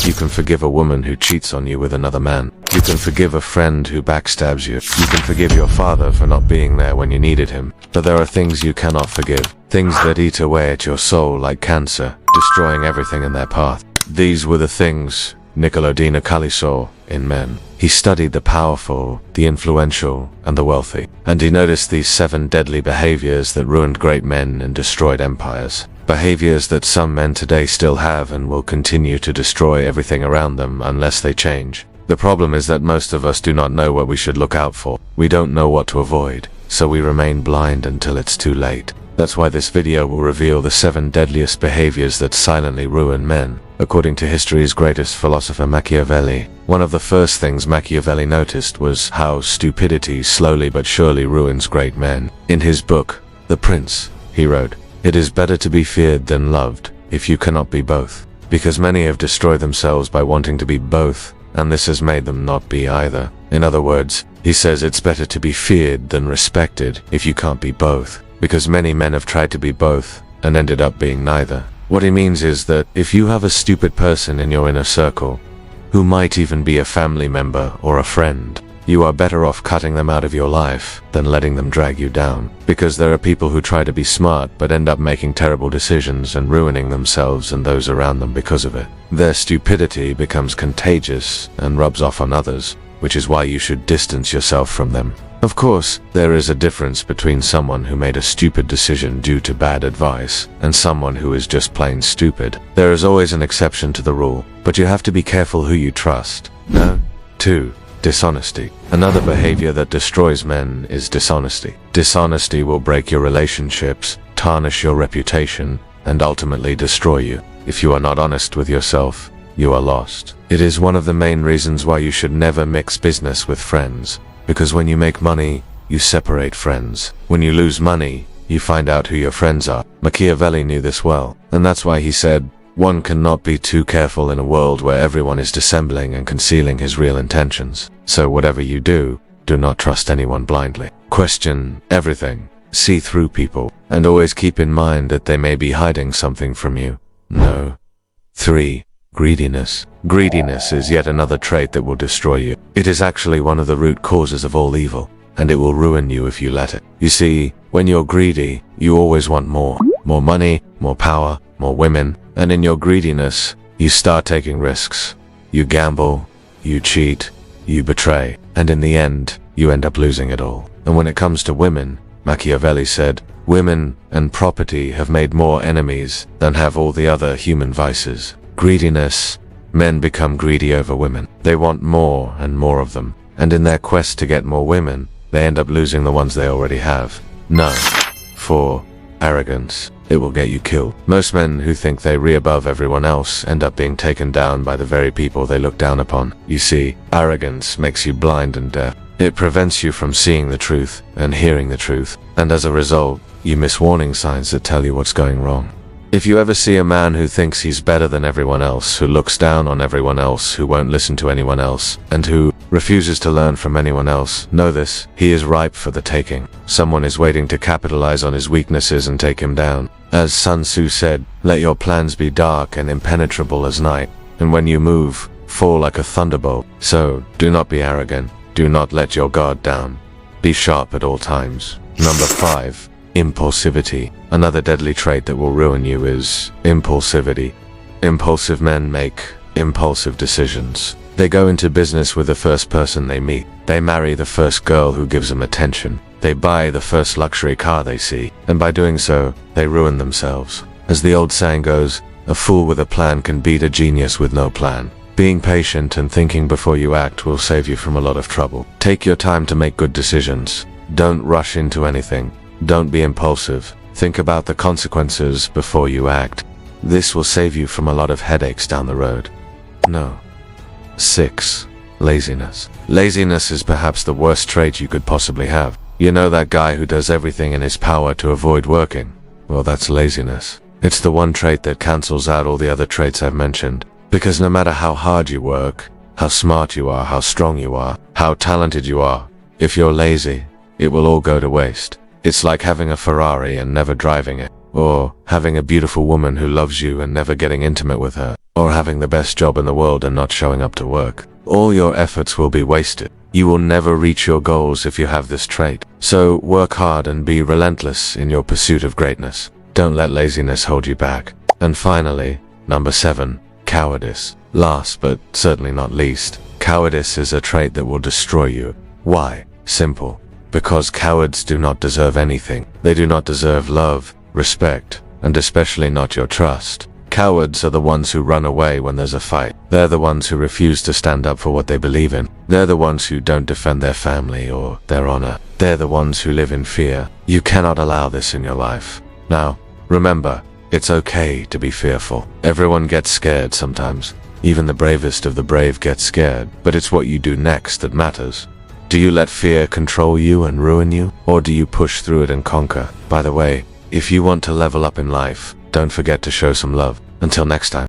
You can forgive a woman who cheats on you with another man. You can forgive a friend who backstabs you. You can forgive your father for not being there when you needed him. But there are things you cannot forgive. Things that eat away at your soul like cancer, destroying everything in their path. These were the things Niccolo di Nicoli saw in men. He studied the powerful, the influential, and the wealthy. And he noticed these 7 deadly behaviors that ruined great men and destroyed empires. Behaviors that some men today still have and will continue to destroy everything around them unless they change. The problem is that most of us do not know what we should look out for. We don't know what to avoid, so we remain blind until it's too late. That's why this video will reveal the 7 deadliest behaviors that silently ruin men. According to history's greatest philosopher Machiavelli, one of the first things Machiavelli noticed was how stupidity slowly but surely ruins great men. In his book, The Prince, he wrote, "It is better to be feared than loved, if you cannot be both. Because many have destroyed themselves by wanting to be both, and this has made them not be either." In other words, he says it's better to be feared than respected if you can't be both, because many men have tried to be both and ended up being neither. What he means is that if you have a stupid person in your inner circle, who might even be a family member or a friend, you are better off cutting them out of your life than letting them drag you down. Because there are people who try to be smart but end up making terrible decisions and ruining themselves and those around them because of it. Their stupidity becomes contagious and rubs off on others, which is why you should distance yourself from them. Of course, there is a difference between someone who made a stupid decision due to bad advice and someone who is just plain stupid. There is always an exception to the rule, but you have to be careful who you trust. No? 2. Dishonesty. Another behavior that destroys men is dishonesty. Dishonesty will break your relationships, tarnish your reputation, and ultimately destroy you. If you are not honest with yourself, you are lost. It is one of the main reasons why you should never mix business with friends. Because when you make money, you separate friends. When you lose money, you find out who your friends are. Machiavelli knew this well, and that's why he said, "One cannot be too careful in a world where everyone is dissembling and concealing his real intentions. So whatever you do, do not trust anyone blindly. Question everything. See through people, and always keep in mind that they may be hiding something from you." No. 3. Greediness. Greediness is yet another trait that will destroy you. It is actually one of the root causes of all evil, and it will ruin you if you let it. You see, when you're greedy, you always want more. More money, more power, more women, and in your greediness, you start taking risks. You gamble, you cheat, you betray, and in the end, you end up losing it all. And when it comes to women, Machiavelli said, "Women and property have made more enemies than have all the other human vices." Greediness. Men become greedy over women. They want more and more of them, and in their quest to get more women, they end up losing the ones they already have. No. 4. Arrogance. It will get you killed. Most men who think they rear above everyone else end up being taken down by the very people they look down upon. You see, arrogance makes you blind and deaf. It prevents you from seeing the truth and hearing the truth, and as a result, you miss warning signs that tell you what's going wrong. If you ever see a man who thinks he's better than everyone else, who looks down on everyone else, who won't listen to anyone else, and who refuses to learn from anyone else, know this, he is ripe for the taking. Someone is waiting to capitalize on his weaknesses and take him down. As Sun Tzu said, "Let your plans be dark and impenetrable as night, and when you move, fall like a thunderbolt." So, do not be arrogant. Do not let your guard down. Be sharp at all times. Number 5. Impulsivity. Another deadly trait that will ruin you is impulsivity. Impulsive men make impulsive decisions. They go into business with the first person they meet. They marry the first girl who gives them attention. They buy the first luxury car they see, and by doing so, they ruin themselves. As the old saying goes, a fool with a plan can beat a genius with no plan. Being patient and thinking before you act will save you from a lot of trouble. Take your time to make good decisions. Don't rush into anything. Don't be impulsive. Think about the consequences before you act. This will save you from a lot of headaches down the road. No. 6. Laziness. Laziness is perhaps the worst trait you could possibly have. You know that guy who does everything in his power to avoid working? Well, that's laziness. It's the one trait that cancels out all the other traits I've mentioned. Because no matter how hard you work, how smart you are, how strong you are, how talented you are, if you're lazy, it will all go to waste. It's like having a Ferrari and never driving it, or having a beautiful woman who loves you and never getting intimate with her. or having the best job in the world and not showing up to work. All your efforts will be wasted. You will never reach your goals if you have this trait. So work hard and be relentless in your pursuit of greatness. Don't let laziness hold you back. And finally, number 7, cowardice. Last but certainly not least, cowardice is a trait that will destroy you. Why? Simple. Because cowards do not deserve anything. They do not deserve love, respect, and especially not your trust. Cowards are the ones who run away when there's a fight. They're the ones who refuse to stand up for what they believe in. They're the ones who don't defend their family or their honor. They're the ones who live in fear. You cannot allow this in your life. Now, remember, it's okay to be fearful. Everyone gets scared sometimes. Even the bravest of the brave get scared, but it's what you do next that matters. Do you let fear control you and ruin you, or do you push through it and conquer? By the way, if you want to level up in life, don't forget to show some love. Until next time.